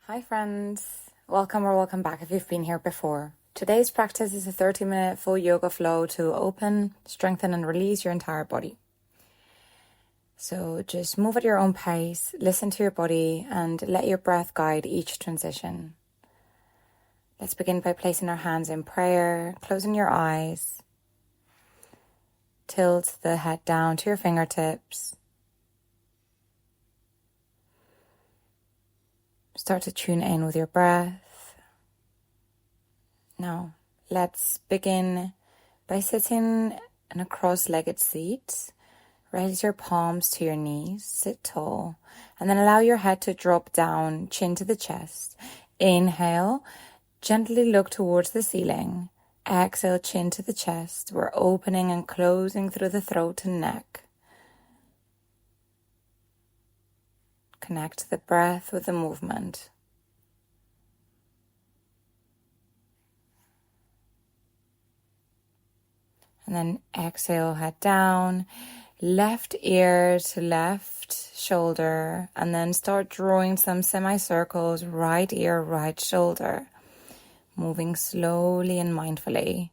Hi friends, welcome or welcome back if you've been here before. Today's practice is a 30-minute full yoga flow to open, strengthen and release your entire body. So just move at your own pace, listen to your body and let your breath guide each transition. Let's begin by placing our hands in prayer, closing your eyes. Tilt the head down to your fingertips. Start to tune in with your breath. Now, let's begin by sitting in a cross-legged seat. Raise your palms to your knees, sit tall, and then allow your head to drop down, chin to the chest. Inhale, gently look towards the ceiling. Exhale, chin to the chest. We're opening and closing through the throat and neck. Connect the breath with the movement. And then exhale, head down, left ear to left shoulder, and then start drawing some semicircles, right ear, right shoulder, moving slowly and mindfully.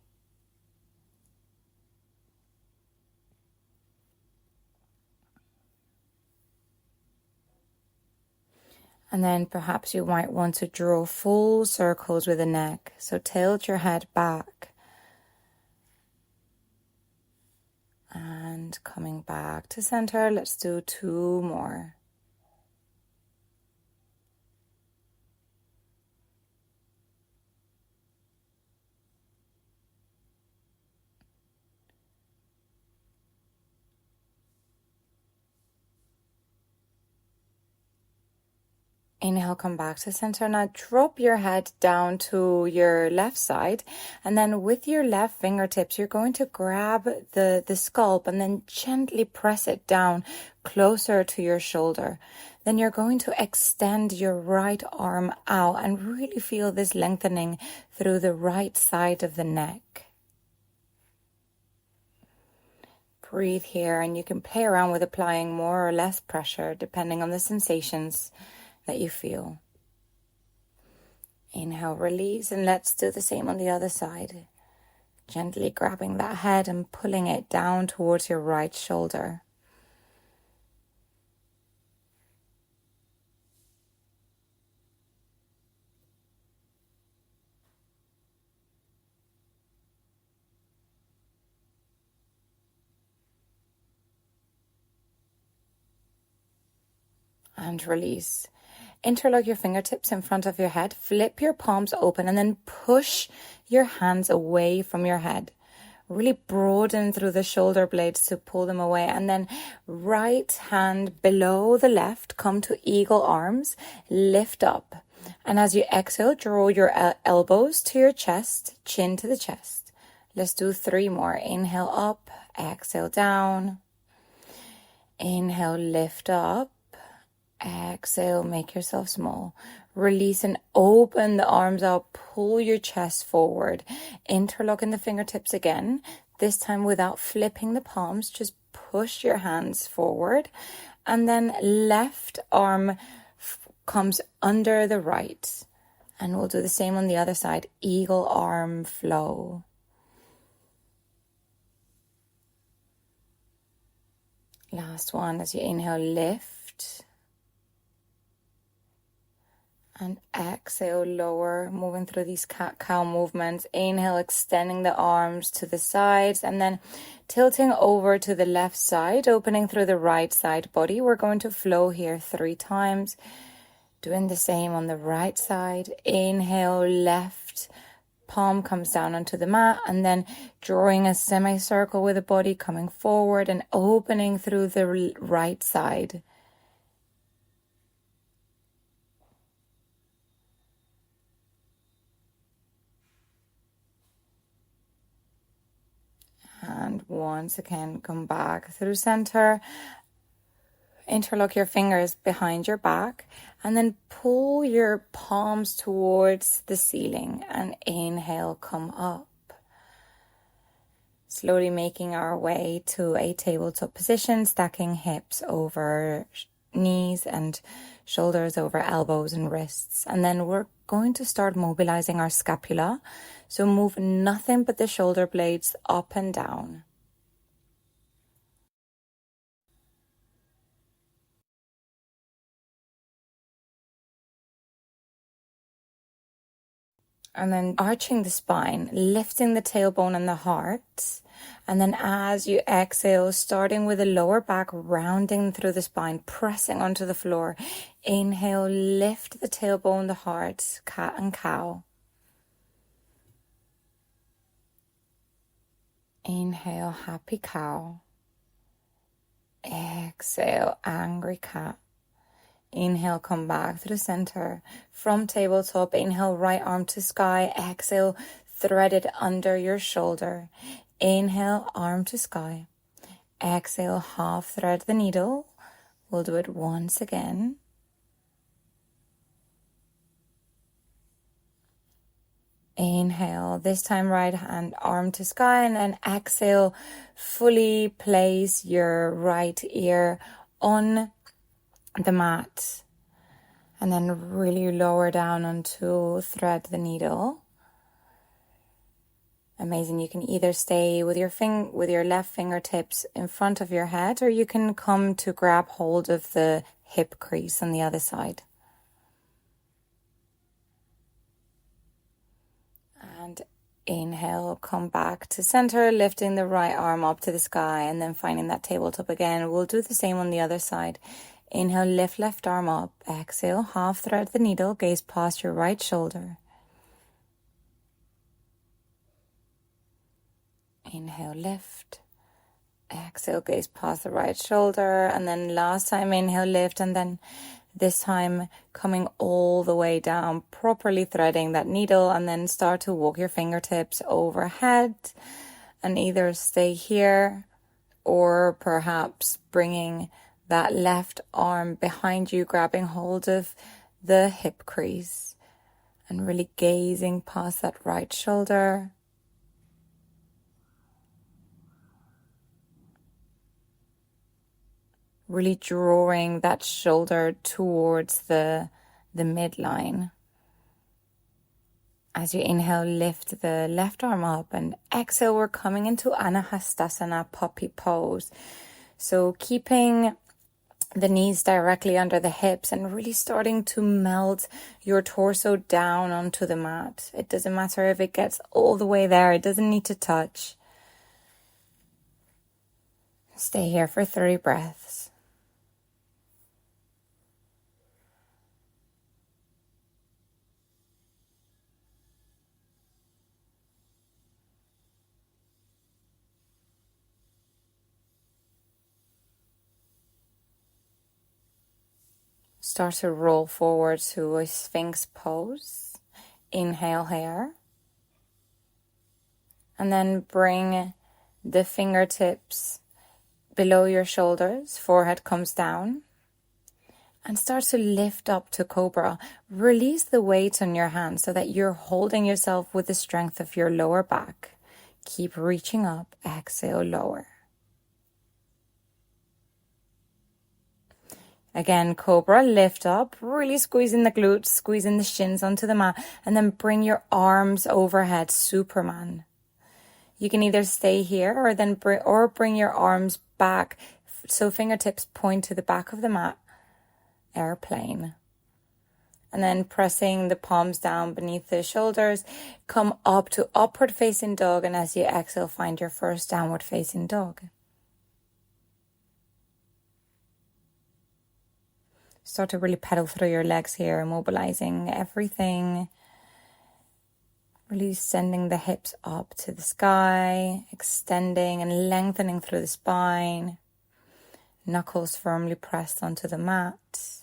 And then perhaps you might want to draw full circles with the neck. So tilt your head back. And coming back to center, let's do 2 more. Inhale, come back to center. Now drop your head down to your left side. And then with your left fingertips, you're going to grab the scalp and then gently press it down closer to your shoulder. Then you're going to extend your right arm out and really feel this lengthening through the right side of the neck. Breathe here and you can play around with applying more or less pressure depending on the sensations that you feel. Inhale, release, and let's do the same on the other side. Gently grabbing that head and pulling it down towards your right shoulder. And release. Interlock your fingertips in front of your head, flip your palms open, and then push your hands away from your head. Really broaden through the shoulder blades to pull them away. And then right hand below the left, come to eagle arms, lift up. And as you exhale, draw your elbows to your chest, chin to the chest. Let's do 3 more. Inhale up, exhale down. Inhale, lift up. Exhale, make yourself small. Release and open the arms up. Pull your chest forward. Interlock in the fingertips again. This time without flipping the palms. Just push your hands forward. And then left arm comes under the right. And we'll do the same on the other side. Eagle arm flow. Last one. As you inhale, lift. And exhale, lower, moving through these cat-cow movements. Inhale, extending the arms to the sides and then tilting over to the left side, opening through the right side body. We're going to flow here 3 times. Doing the same on the right side. Inhale, left palm comes down onto the mat and then drawing a semicircle with the body coming forward and opening through the right side. And once again, come back through center. Interlock your fingers behind your back and then pull your palms towards the ceiling and inhale, come up. Slowly making our way to a tabletop position, stacking hips over knees and shoulders over elbows and wrists. And then we're going to start mobilizing our scapula. So move nothing but the shoulder blades up and down. And then arching the spine, lifting the tailbone and the heart. And then as you exhale, starting with the lower back, rounding through the spine, pressing onto the floor. Inhale, lift the tailbone, the heart, cat and cow. Inhale, happy cow. Exhale, angry cat. Inhale, come back to the center. From tabletop, inhale, right arm to sky. Exhale, thread it under your shoulder. Inhale, arm to sky. Exhale, half thread the needle. We'll do it once again. Inhale, this time right hand, arm to sky, and then exhale, fully place your right ear on the mat. And then really lower down onto thread the needle. Amazing. You can either stay with your left fingertips in front of your head, or you can come to grab hold of the hip crease on the other side. And inhale, come back to center, lifting the right arm up to the sky, and then finding that tabletop again. We'll do the same on the other side. Inhale, lift left arm up. Exhale, half thread the needle, gaze past your right shoulder. Inhale, lift. Exhale, gaze past the right shoulder. And then last time, inhale, lift. And then this time, coming all the way down, properly threading that needle. And then start to walk your fingertips overhead. And either stay here or perhaps bringing that left arm behind you, grabbing hold of the hip crease. And really gazing past that right shoulder. Really drawing that shoulder towards the midline. As you inhale, lift the left arm up, and exhale, we're coming into Anahastasana, puppy pose. So keeping the knees directly under the hips and really starting to melt your torso down onto the mat. It doesn't matter if it gets all the way there. It doesn't need to touch. Stay here for 3 breaths. Start to roll forward to a Sphinx pose. Inhale here. And then bring the fingertips below your shoulders. Forehead comes down. And start to lift up to Cobra. Release the weight on your hands so that you're holding yourself with the strength of your lower back. Keep reaching up. Exhale, lower. Again, Cobra, lift up, really squeezing the glutes, squeezing the shins onto the mat, and then bring your arms overhead, Superman. You can either stay here or bring your arms back, so fingertips point to the back of the mat, airplane. And then pressing the palms down beneath the shoulders, come up to upward facing dog, and as you exhale, find your first downward facing dog. Start to really pedal through your legs here, mobilizing everything. Really sending the hips up to the sky, extending and lengthening through the spine. Knuckles firmly pressed onto the mat.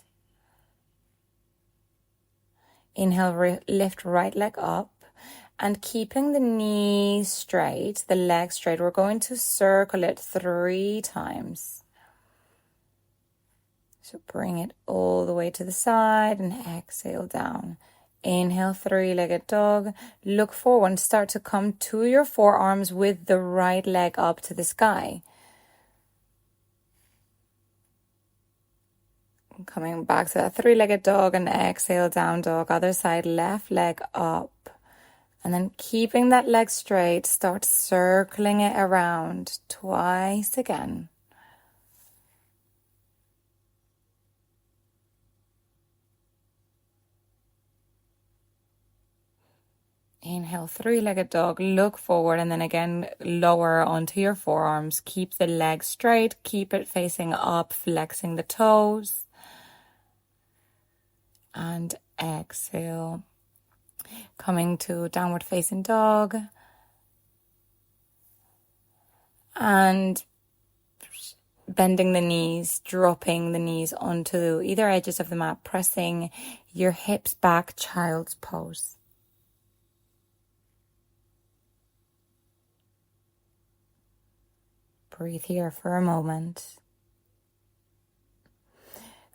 Inhale, lift right leg up. And keeping the knees straight, the legs straight, we're going to circle it 3 times. So bring it all the way to the side and exhale down. Inhale, 3-legged dog. Look forward and start to come to your forearms with the right leg up to the sky. Coming back to that three-legged dog and exhale, down dog. Other side, left leg up. And then keeping that leg straight, start circling it around twice again. Inhale, three-legged dog, look forward, and then again, lower onto your forearms. Keep the leg straight, keep it facing up, flexing the toes. And exhale. Coming to downward facing dog. And bending the knees, dropping the knees onto either edges of the mat, pressing your hips back, child's pose. Breathe here for a moment.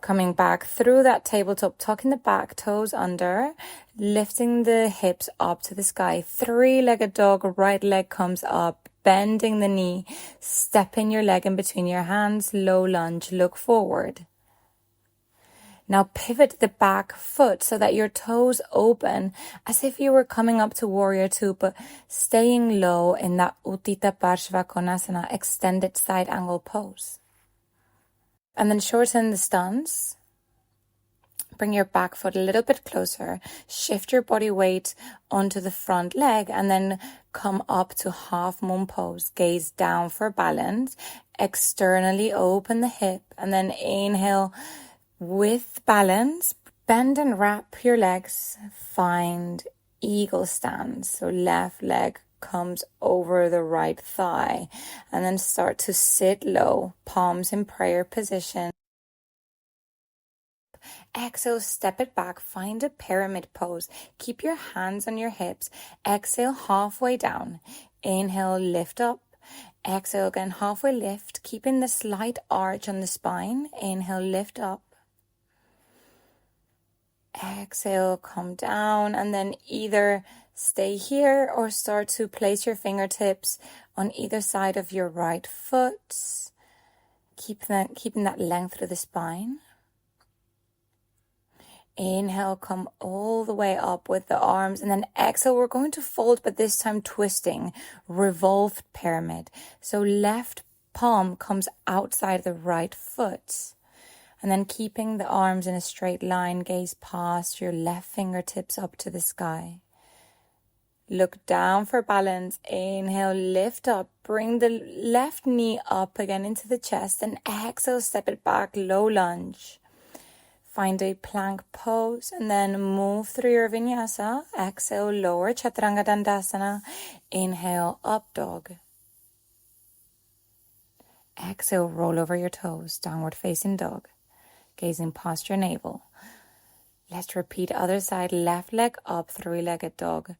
Coming back through that tabletop, tucking the back toes under, lifting the hips up to the sky. Three-legged dog, right leg comes up, bending the knee, stepping your leg in between your hands, low lunge, look forward. Now pivot the back foot so that your toes open as if you were coming up to warrior two, but staying low in that Utthita Parshvakonasana, extended side angle pose. And then shorten the stance. Bring your back foot a little bit closer. Shift your body weight onto the front leg and then come up to half moon pose. Gaze down for balance. Externally open the hip and then inhale with balance. Bend and wrap your legs. Find eagle stance. So left leg comes over the right thigh and then start to sit low, palms in prayer position. Exhale, step it back, find a pyramid pose. Keep your hands on your hips. Exhale, halfway down. Inhale, lift up. Exhale again, halfway lift, keeping the slight arch on the spine. Inhale, lift up. Exhale, come down, and then either stay here or start to place your fingertips on either side of your right foot. Keeping that length through the spine. Inhale, come all the way up with the arms, and then exhale, we're going to fold, but this time twisting, revolved pyramid. So left palm comes outside the right foot. And then keeping the arms in a straight line, gaze past your left fingertips up to the sky. Look down for balance. Inhale, lift up. Bring the left knee up again into the chest. And exhale, step it back, low lunge. Find a plank pose and then move through your vinyasa. Exhale, lower chaturanga dandasana. Inhale, up dog. Exhale, roll over your toes, downward facing dog. Gazing past your navel. Let's repeat other side, left leg up, three-legged dog.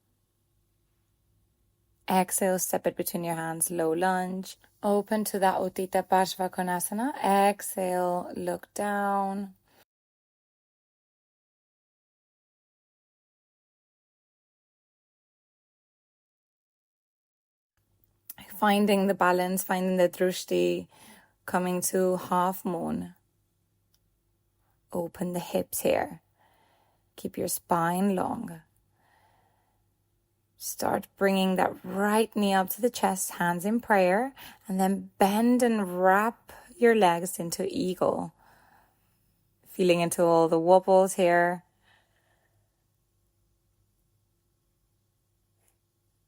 Exhale, step it between your hands, low lunge. Open to that Utthita Parshvakonasana. Exhale, look down. Finding the balance, finding the drushti, coming to half moon. Open the hips here. Keep your spine long. Start bringing that right knee up to the chest, hands in prayer, and then bend and wrap your legs into eagle. Feeling into all the wobbles here.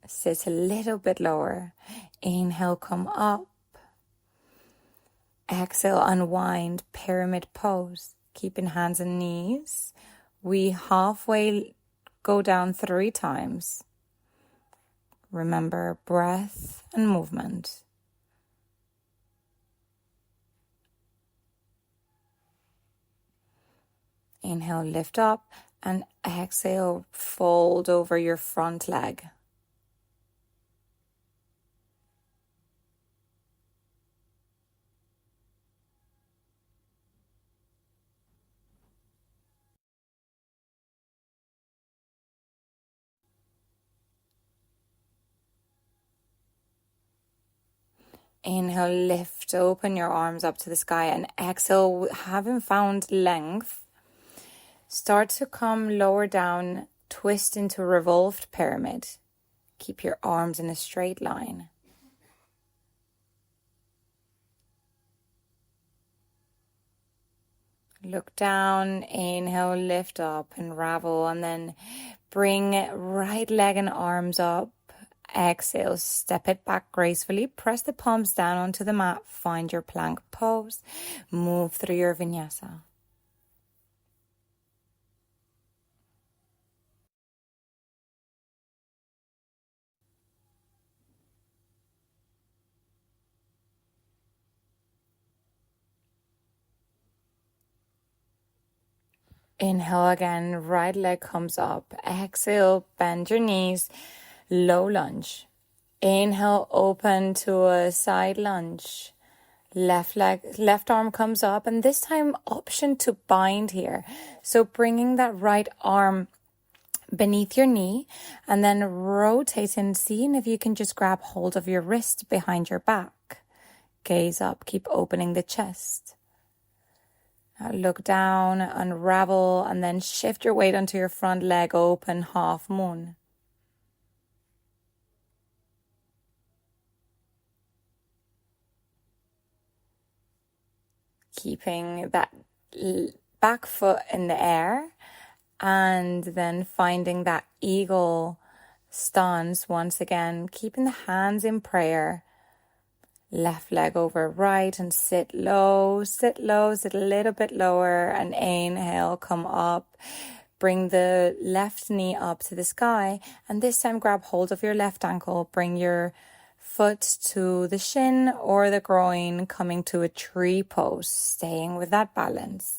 Sit a little bit lower. Inhale, come up. Exhale, unwind, pyramid pose. Keeping hands and knees. We halfway go down 3 times. Remember breath and movement. Inhale, lift up, and exhale, fold over your front leg. Inhale, lift, open your arms up to the sky, and exhale, having found length, start to come lower down, twist into revolved pyramid. Keep your arms in a straight line. Look down, inhale, lift up, unravel, and then bring right leg and arms up. Exhale, step it back gracefully. Press the palms down onto the mat. Find your plank pose. Move through your vinyasa. Inhale again, right leg comes up. Exhale, bend your knees, low lunge. Inhale, open to a side lunge. Left arm comes up, and this time option to bind here. So bringing that right arm beneath your knee and then rotating, seeing if you can just grab hold of your wrist behind your back. Gaze up, keep opening the chest. Now look down, unravel, and then shift your weight onto your front leg, open half moon. Keeping that back foot in the air, and then finding that eagle stance once again, keeping the hands in prayer. Left leg over right and sit low, sit a little bit lower, and inhale, come up. Bring the left knee up to the sky, and this time grab hold of your left ankle. Bring your foot to the shin or the groin, coming to a tree pose, staying with that balance.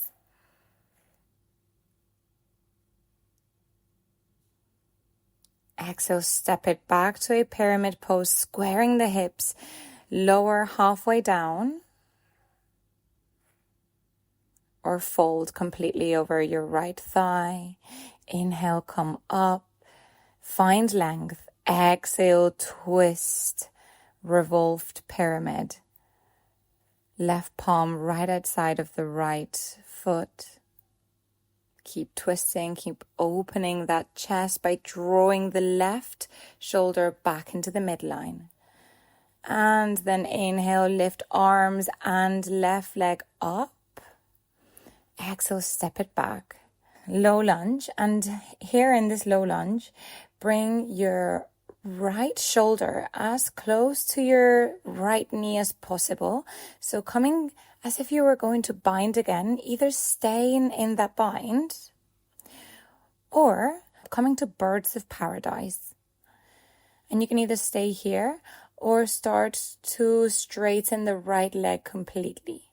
Exhale, step it back to a pyramid pose, squaring the hips. Lower halfway down or fold completely over your right thigh. Inhale, come up, find length. Exhale, twist, revolved pyramid. Left palm right outside of the right foot. Keep twisting, keep opening that chest by drawing the left shoulder back into the midline. And then inhale, lift arms and left leg up. Exhale, step it back. Low lunge. And here in this low lunge, bring your right shoulder as close to your right knee as possible. So coming as if you were going to bind again, either staying in that bind or coming to birds of paradise. And you can either stay here or start to straighten the right leg completely.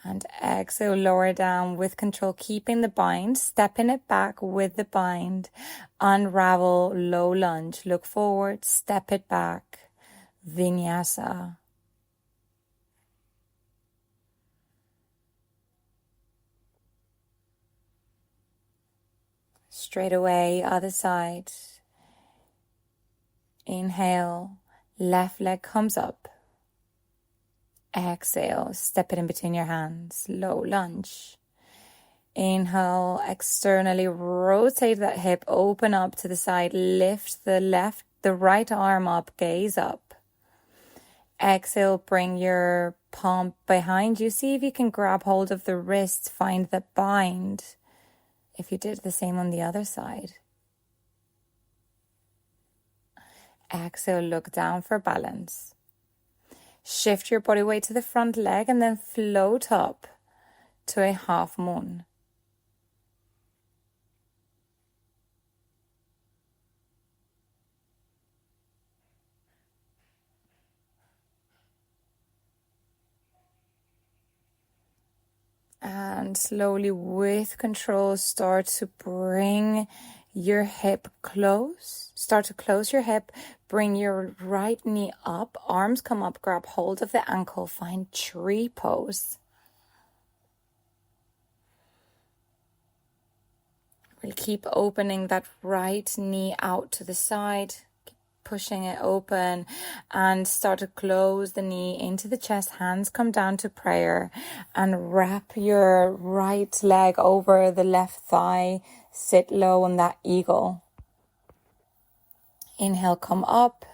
And exhale, lower down with control, keeping the bind, stepping it back with the bind. Unravel, low lunge, look forward, step it back. Vinyasa. Straight away, other side. Inhale, left leg comes up. Exhale, step it in between your hands, low lunge. Inhale, externally rotate that hip, open up to the side, lift the right arm up, gaze up. Exhale, bring your palm behind you. See if you can grab hold of the wrist, find the bind. If you did the same on the other side. Exhale, look down for balance. Shift your body weight to the front leg and then float up to a half moon. And slowly, with control, start to bring your hip close. Start to close your hip. Bring your right knee up. Arms come up. Grab hold of the ankle. Find tree pose. We'll keep opening that right knee out to the side, pushing it open, and start to close the knee into the chest. Hands come down to prayer, and wrap your right leg over the left thigh. Sit low on that eagle. Inhale, come up,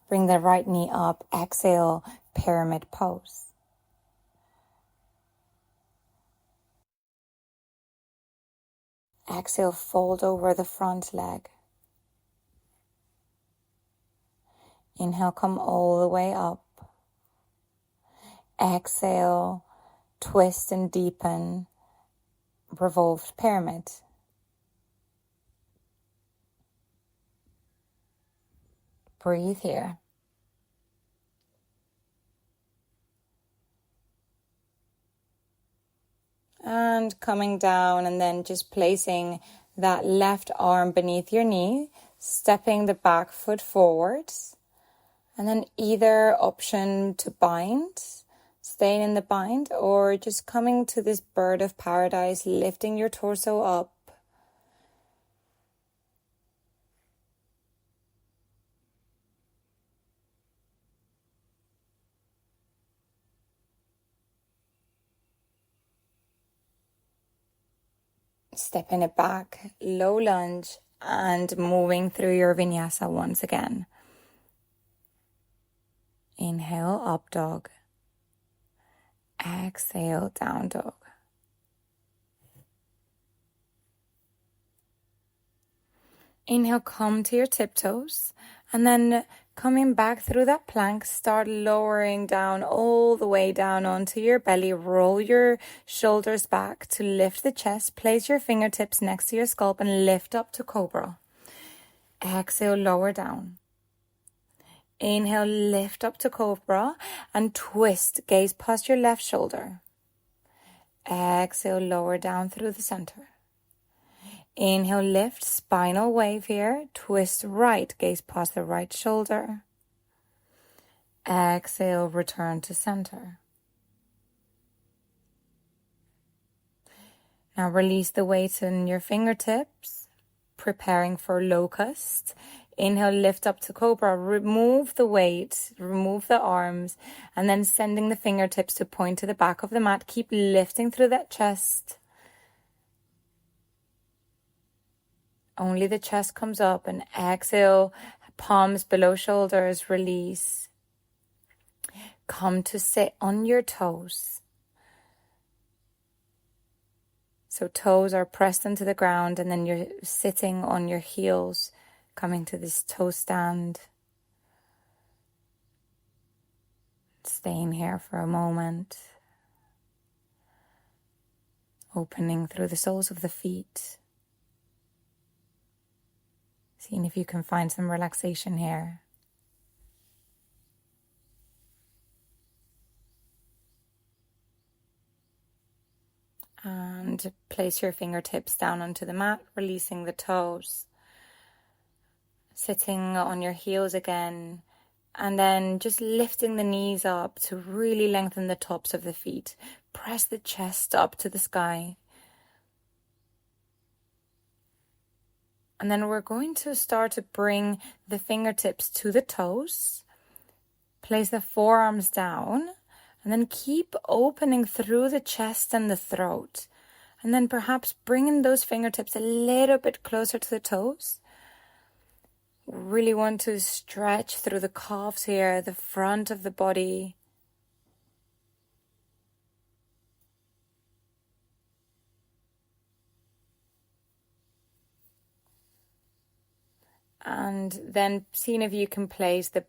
bring the right knee up. Exhale, pyramid pose. Exhale, fold over the front leg. Inhale, come all the way up. Exhale, twist and deepen, revolved pyramid. Breathe here. And coming down, and then just placing that left arm beneath your knee, stepping the back foot forwards. And then either option to bind, staying in the bind, or just coming to this bird of paradise, lifting your torso up. Stepping it back, low lunge, and moving through your vinyasa once again. Inhale, up dog. Exhale, down dog. Inhale, come to your tiptoes, and then coming back through that plank, start lowering down all the way down onto your belly. Roll your shoulders back to lift the chest. Place your fingertips next to your scalp and lift up to cobra. Exhale, lower down. Inhale, lift up to cobra and twist. Gaze past your left shoulder. Exhale, lower down through the center. Inhale, lift, spinal wave here. Twist right, gaze past the right shoulder. Exhale, return to center. Now release the weight in your fingertips, preparing for locust. Inhale, lift up to cobra, remove the weight, remove the arms, and then sending the fingertips to point to the back of the mat. Keep lifting through that chest. Only the chest comes up, and exhale, palms below shoulders, release. Come to sit on your toes. So toes are pressed into the ground, and then you're sitting on your heels, coming to this toe stand. Staying here for a moment. Opening through the soles of the feet. Seeing if you can find some relaxation here. And place your fingertips down onto the mat, releasing the toes. Sitting on your heels again, and then just lifting the knees up to really lengthen the tops of the feet. Press the chest up to the sky. And then we're going to start to bring the fingertips to the toes. Place the forearms down, and then keep opening through the chest and the throat. And then perhaps bringing those fingertips a little bit closer to the toes. Really want to stretch through the calves here, the front of the body. And then seeing if you can place the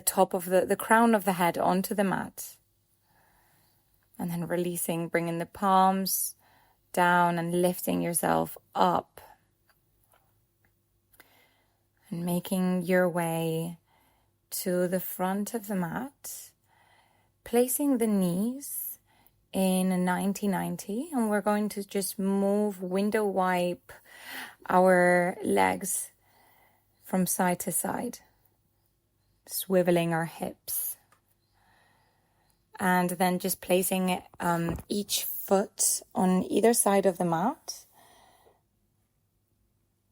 top of the crown of the head onto the mat. And then releasing, bringing the palms down and lifting yourself up. And making your way to the front of the mat, placing the knees in a 90-90, and we're going to just move, window wipe our legs from side to side, swiveling our hips. And then just placing each foot on either side of the mat.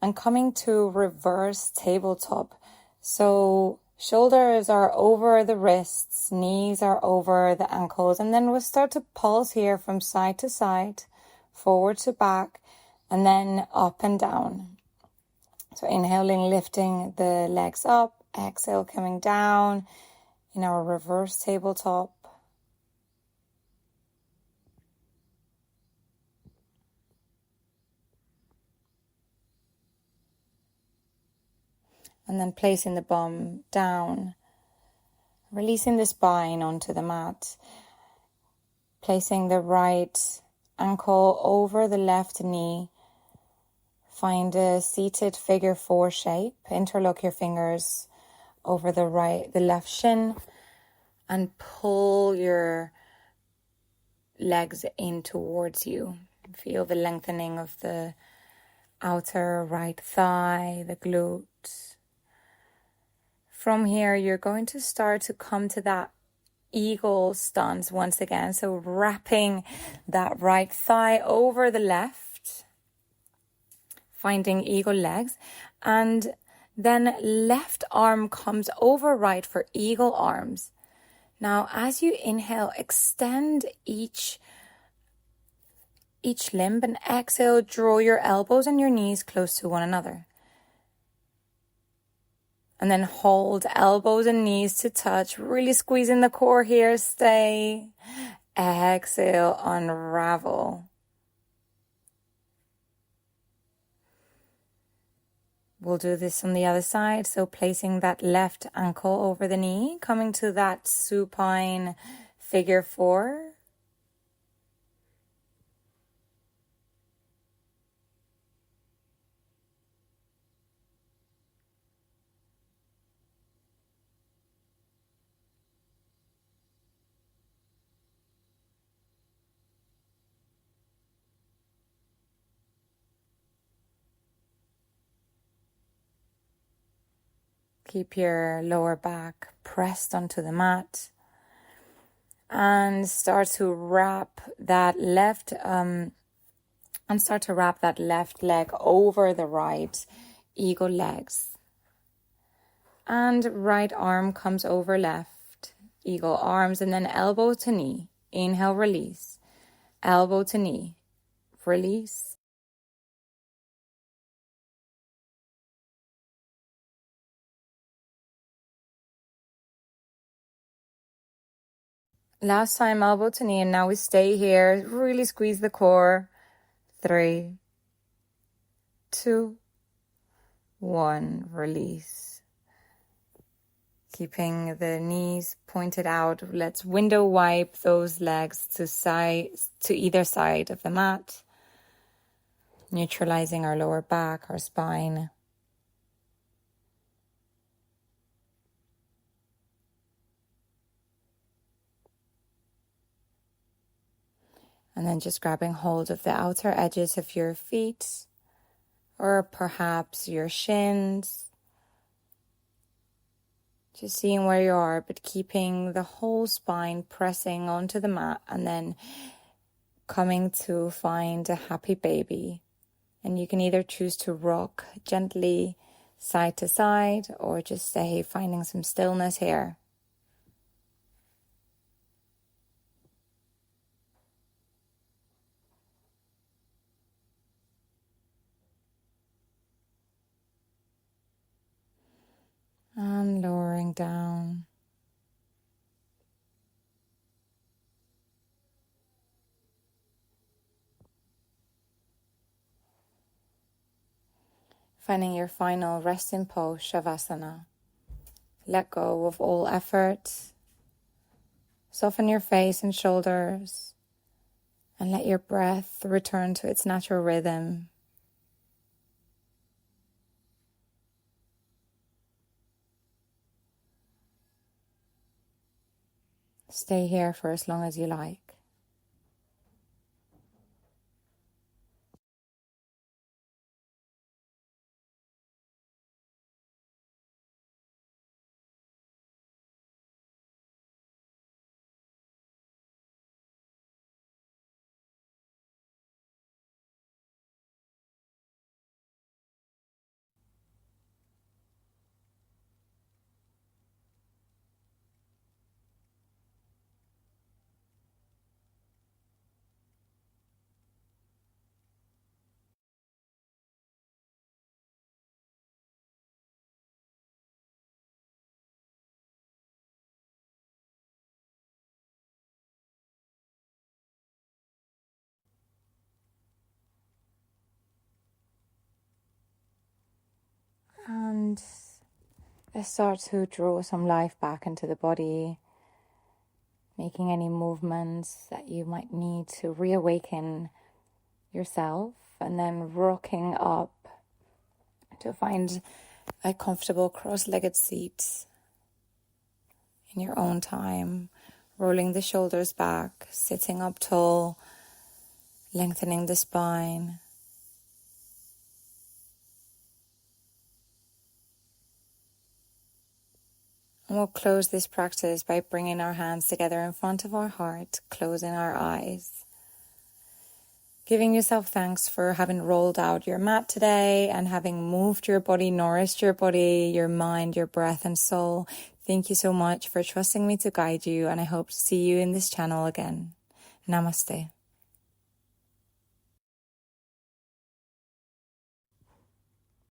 and coming to reverse tabletop. So shoulders are over the wrists, knees are over the ankles, and then we'll start to pulse here from side to side, forward to back, and then up and down. So inhaling, lifting the legs up, exhale, coming down in our reverse tabletop. And then placing the bum down, releasing the spine onto the mat, placing the right ankle over the left knee. Find a seated figure 4 shape. Interlock your fingers over the left shin and pull your legs in towards you. Feel the lengthening of the outer right thigh, the glutes. From here, you're going to start to come to that eagle stance once again. So wrapping that right thigh over the left, finding eagle legs, and then left arm comes over right for eagle arms. Now, as you inhale, extend each limb, and exhale, draw your elbows and your knees close to one another. And then hold elbows and knees to touch, really squeezing the core here, stay. Exhale, unravel. We'll do this on the other side. So placing that left ankle over the knee, coming to that supine figure 4. Keep your lower back pressed onto the mat. And start to wrap that left leg over the right eagle legs. And right arm comes over left eagle arms, and then elbow to knee. Inhale, release. Elbow to knee. Release. Last time, elbow to knee, and now we stay here. Really squeeze the core. 3, 2, 1, release. Keeping the knees pointed out, let's window wipe those legs to either side of the mat, neutralizing our lower back, our spine. And then just grabbing hold of the outer edges of your feet, or perhaps your shins. Just seeing where you are, but keeping the whole spine pressing onto the mat, and then coming to find a happy baby. And you can either choose to rock gently side to side, or just stay finding some stillness here. And lowering down. Finding your final resting pose, Shavasana. Let go of all effort. Soften your face and shoulders. And let your breath return to its natural rhythm. Stay here for as long as you like. And let's start to draw some life back into the body, making any movements that you might need to reawaken yourself, and then rocking up to find a comfortable cross-legged seat in your own time, rolling the shoulders back, sitting up tall, lengthening the spine. And we'll close this practice by bringing our hands together in front of our heart, closing our eyes. Giving yourself thanks for having rolled out your mat today and having moved your body, nourished your body, your mind, your breath and soul. Thank you so much for trusting me to guide you, and I hope to see you in this channel again. Namaste.